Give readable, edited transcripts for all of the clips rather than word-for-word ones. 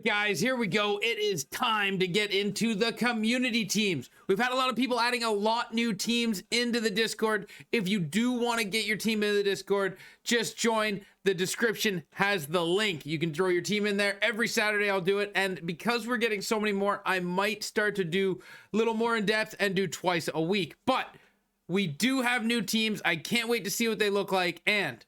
guys, here we go. It is time to get into the community teams. We've had a lot of people adding a lot new teams into the Discord. If you do want to get your team into the Discord, just join. The description has the link. You can throw your team in there. Every Saturday I'll do it. And because we're getting so many more, I might start to do a little more in depth and do twice a week. But we do have new teams. I can't wait to see what they look like. And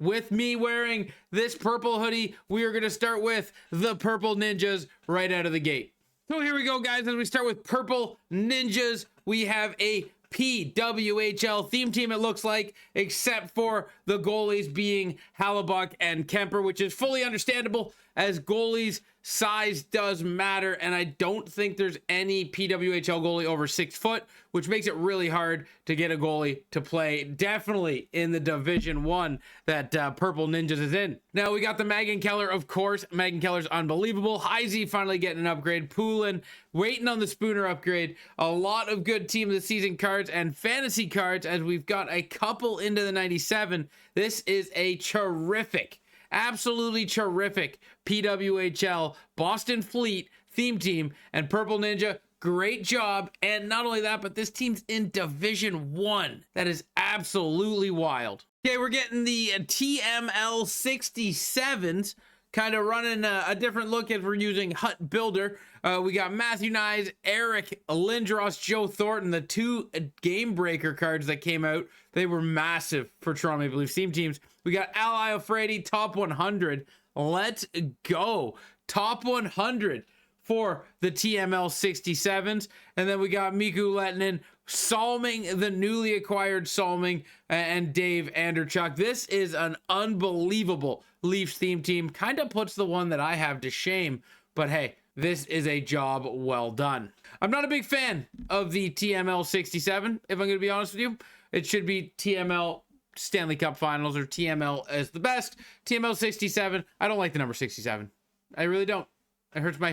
with me wearing this purple hoodie, we are going to start with the Purple Ninjas right out of the gate. So here we go, guys. As we start with Purple Ninjas, we have a PWHL theme team, it looks like, except for the goalies being Hallebuck and Kemper, which is fully understandable as goalies size does matter, and I don't think there's any PWHL goalie over 6 foot, which makes it really hard to get a goalie to play definitely in the Division 1 that Purple Ninjas is in. Now we got the Megan Keller, of course. Megan Keller's unbelievable. Heisey finally getting an upgrade. Poulin waiting on the Spooner upgrade. A lot of good team of the season cards and fantasy cards as we've got a couple into the 97. This is a terrific, absolutely terrific PWHL Boston Fleet theme team, and Purple Ninja, great job. And not only that, but this team's in Division 1. That is absolutely wild. Okay, we're getting the TML 67s, kind of running a different look as we're using Hut Builder. We got Matthew Nyes, Eric Lindros, Joe Thornton, the 2 game breaker cards that came out. They were massive for Toronto Maple Leafs theme teams. We got Al Iafredi, top 100. Let's go. Top 100 for the TML 67s. And then we got Miku Lehtinen, Salming, the newly acquired Salming, and Dave Anderchuk. This is an unbelievable Leafs theme team. Kind of puts the one that I have to shame, but hey, this is a job well done. I'm not a big fan of the TML 67, if I'm going to be honest with you. It should be TML Stanley Cup Finals or TML as the best. TML 67, I don't like the number 67. I really don't. It hurts my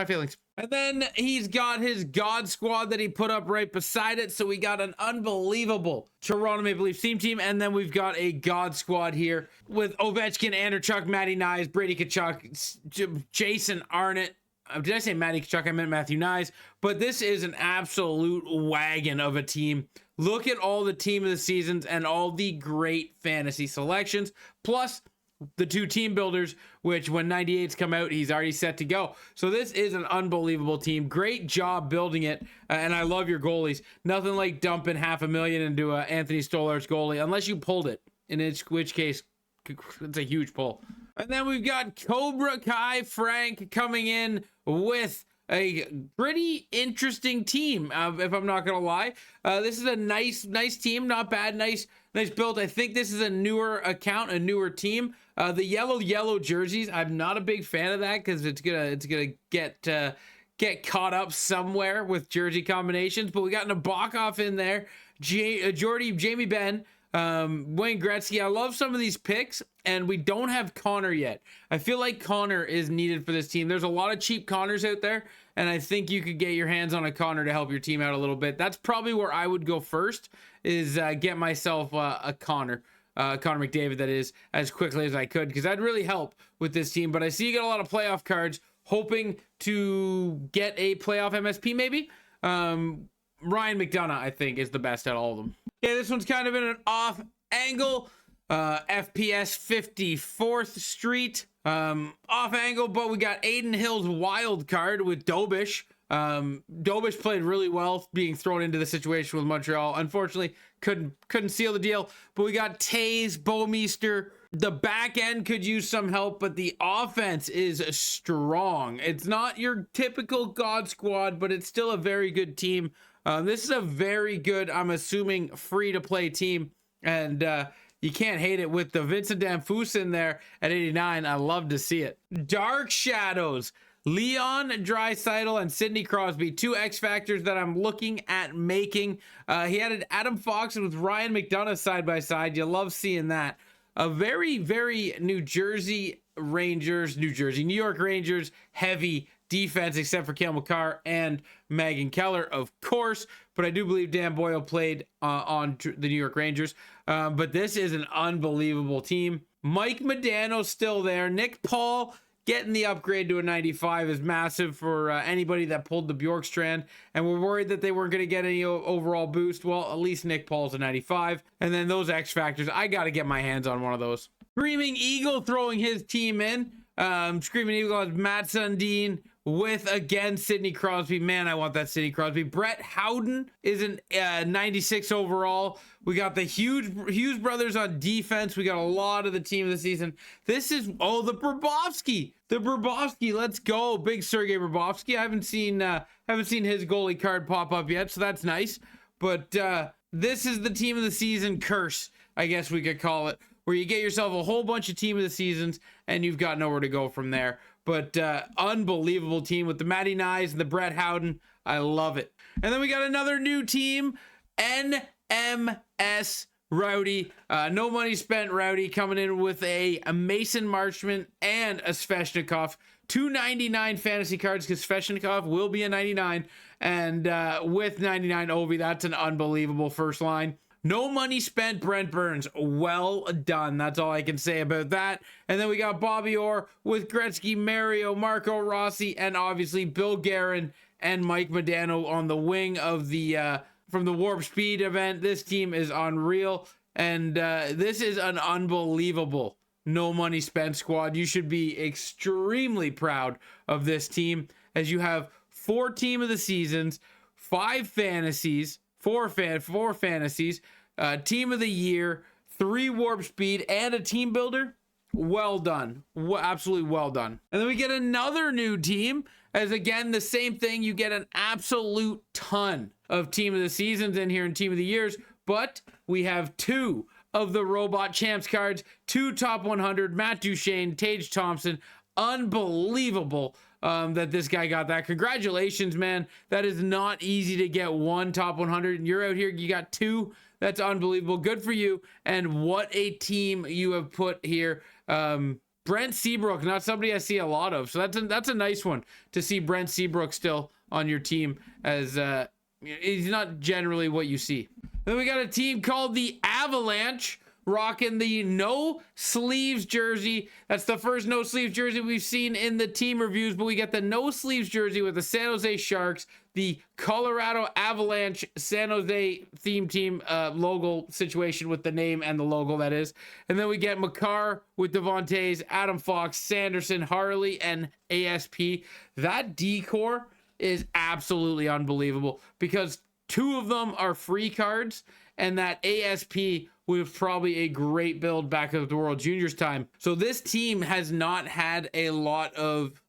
feelings. And then he's got his God Squad that he put up right beside it. So we got an unbelievable Toronto Maple Leafs team. And then we've got a God Squad here with Ovechkin, Anderchuk, Matty Nyes, Brady Tkachuk, Jason Arnott. Did I say Matty Tkachuk? I meant Matthew Nyes. But this is an absolute wagon of a team. Look at all the team of the seasons and all the great fantasy selections. Plus the 2 team builders, which when 98s come out, he's already set to go. So this is an unbelievable team. Great job building it. And I love your goalies. Nothing like dumping $500,000 into Anthony Stolar's goalie, unless you pulled it, in which case it's a huge pull. And then we've got Cobra Kai Frank coming in with a pretty interesting team, if I'm not gonna lie. This is a nice team, not bad, nice build. I think this is a newer account, a newer team. The yellow jerseys, I'm not a big fan of that because it's gonna get caught up somewhere with jersey combinations. But we got Nabokov in there, Jordy, Jamie Benn, Wayne Gretzky. I love some of these picks, and we don't have Connor yet. I feel like Connor is needed for this team. There's a lot of cheap Connors out there, and I think you could get your hands on a Connor to help your team out a little bit. That's probably where I would go first, is get myself a Connor McDavid, that is, as quickly as I could, because that'd really help with this team. But I see you got a lot of playoff cards, hoping to get a playoff MSP maybe. Ryan McDonough, I think, is the best at all of them. Okay, this one's kind of in an off angle. FPS 54th Street. Off angle, but we got Aiden Hill's wild card with Dobish. Dobish played really well being thrown into the situation with Montreal. Unfortunately, couldn't seal the deal. But we got Taze, Bouwmeester. The back end could use some help, but the offense is strong. It's not your typical God Squad, but it's still a very good team. This is a very good, I'm assuming, free-to-play team, and you can't hate it with the Vincent Danfus in there at 89. I love to see it. Dark Shadows, Leon Draisaitl and Sidney Crosby, 2 X Factors that I'm looking at making. He added Adam Fox with Ryan McDonough side by side. You love seeing that. A very, very New York Rangers heavy defense, except for Cale Makar and Megan Keller, of course. But I do believe Dan Boyle played on the New York Rangers. But this is an unbelievable team. Mike Modano's still there. Nick Paul getting the upgrade to a 95 is massive for anybody that pulled the Bjorkstrand and were worried that they weren't going to get any overall boost. Well, at least Nick Paul's a 95. And then those X Factors, I got to get my hands on one of those. Screaming Eagle throwing his team in. Screaming Eagle has Matt Sundin with, again, Sidney Crosby. Man, I want that Sidney Crosby. Brett Howden is an 96 overall. We got the Hughes brothers on defense. We got a lot of the team of the season. This is, oh, the Bobrovsky. The Bobrovsky, let's go. Big Sergei Bobrovsky. I haven't seen his goalie card pop up yet, so that's nice. But this is the team of the season curse, I guess we could call it, where you get yourself a whole bunch of team of the seasons and you've got nowhere to go from there. But unbelievable team with the Matty Nyes and the Brett Howden. I love it. And then we got another new team, NMS Rowdy. No money spent Rowdy coming in with a Mason Marchment and a Sveshnikov. 299 fantasy cards because Sveshnikov will be a 99. And with 99 Ovi, that's an unbelievable first line. No money spent, Brent Burns. Well done. That's all I can say about that. And then we got Bobby Orr with Gretzky, Mario, Marco Rossi, and obviously Bill Guerin and Mike Modano on the wing of the from the Warp Speed event. This team is unreal, and this is an unbelievable no money spent squad. You should be extremely proud of this team, as you have 4 team of the seasons, 5 fantasies, 4 fantasies, team of the year, 3 Warp Speed, and a team builder. Well done. Absolutely well done. And then we get another new team, as again, the same thing. You get an absolute ton of team of the seasons in here and team of the years, but we have 2 of the Robot Champs cards, 2 top 100, Matt Duchene, Tage Thompson. Unbelievable that this guy got that. Congratulations, man. That is not easy to get 1 top 100. And you're out here, you got 2. That's unbelievable. Good for you. And what a team you have put here. Brent Seabrook, not somebody I see a lot of. So that's a nice one to see Brent Seabrook still on your team, as he's not generally what you see. Then we got a team called the Avalanche, rocking the no sleeves jersey. That's the first no sleeves jersey we've seen in the team reviews, but we get the no sleeves jersey with the San Jose Sharks, the Colorado Avalanche San Jose theme team logo situation with the name and the logo, that is. And then we get Makar with Devontae's, Adam Fox, Sanderson, Harley, and ASP. That decor is absolutely unbelievable because 2 of them are free cards, and that ASP was probably a great build back at the World Juniors time. So this team has not had a lot of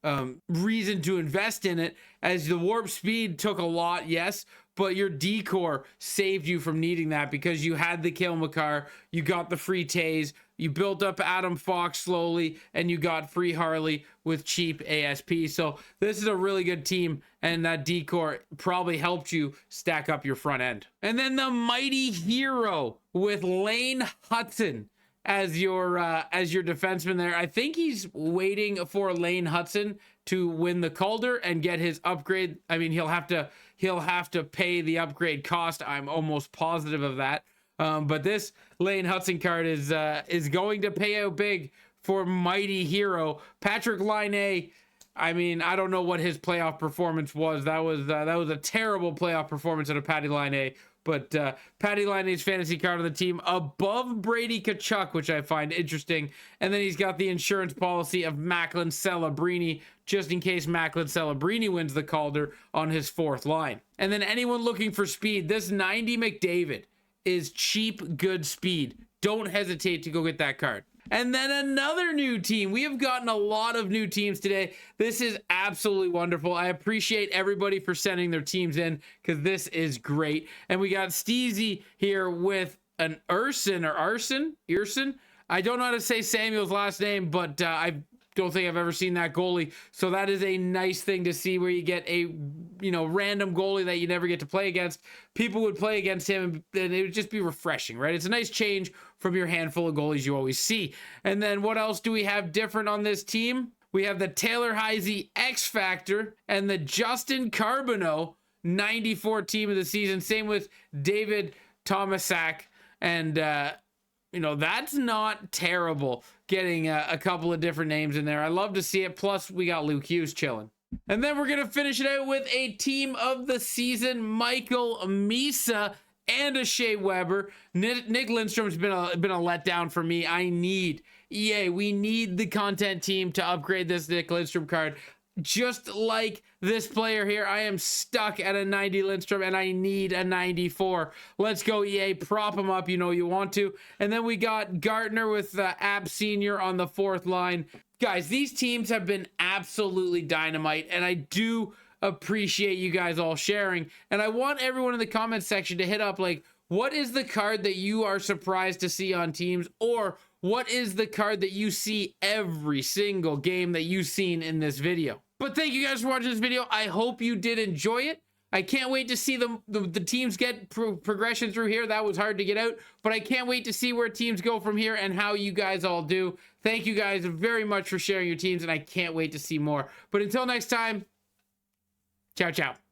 reason to invest in it, as the Warp Speed took a lot, yes, but your decor saved you from needing that because you had the Kill Makar, you got the free Taze, you built up Adam Fox slowly, and you got free Harley with cheap ASP. So this is a really good team, and that decor probably helped you stack up your front end. And then the Mighty Hero with Lane Hudson as your defenseman there. I think he's waiting for Lane Hudson to win the Calder and get his upgrade. I mean, he'll have to pay the upgrade cost. I'm almost positive of that. But this Lane Hudson card is going to pay out big for Mighty Hero. Patrick Laine, I mean, I don't know what his playoff performance was. That was a terrible playoff performance out of Patty Laine. But Patty Laine's fantasy card on the team above Brady Tkachuk, which I find interesting. And then he's got the insurance policy of Macklin Celebrini, just in case Macklin Celebrini wins the Calder on his 4th line. And then anyone looking for speed, this 90 McDavid is cheap, good speed. Don't hesitate to go get that card. And then another new team. We have gotten a lot of new teams today. This is absolutely wonderful. I appreciate everybody for sending their teams in because this is great. And we got Steezy here with an Urson. I don't know how to say Samuel's last name, but I don't think I've ever seen that goalie. So that is a nice thing to see, where you get a random goalie that you never get to play against. People would play against him and it would just be refreshing, right? It's a nice change from your handful of goalies you always see. And then what else do we have different on this team? We have the Taylor Heisey X Factor and the Justin Carbonneau 94 team of the season. Same with David Tomasak. And that's not terrible. getting a couple of different names in there. I love to see it. Plus, we got Luke Hughes chilling. And then we're going to finish it out with a team of the season, Michael Misa and a Shea Weber. Nick Lindstrom's been a letdown for me. We need the content team to upgrade this Nick Lindstrom card. Just like this player here, I am stuck at a 90 Lindstrom and I need a 94. Let's go, EA. Prop him up. You know you want to. And then we got Gardner with Ab Senior on the 4th line. Guys, these teams have been absolutely dynamite, and I do appreciate you guys all sharing. And I want everyone in the comments section to hit up, like, what is the card that you are surprised to see on teams, or what is the card that you see every single game that you've seen in this video? But thank you guys for watching this video. I hope you did enjoy it. I can't wait to see the teams get progression through here. That was hard to get out, but I can't wait to see where teams go from here and how you guys all do. Thank you guys very much for sharing your teams, and I can't wait to see more. But until next time, ciao, ciao.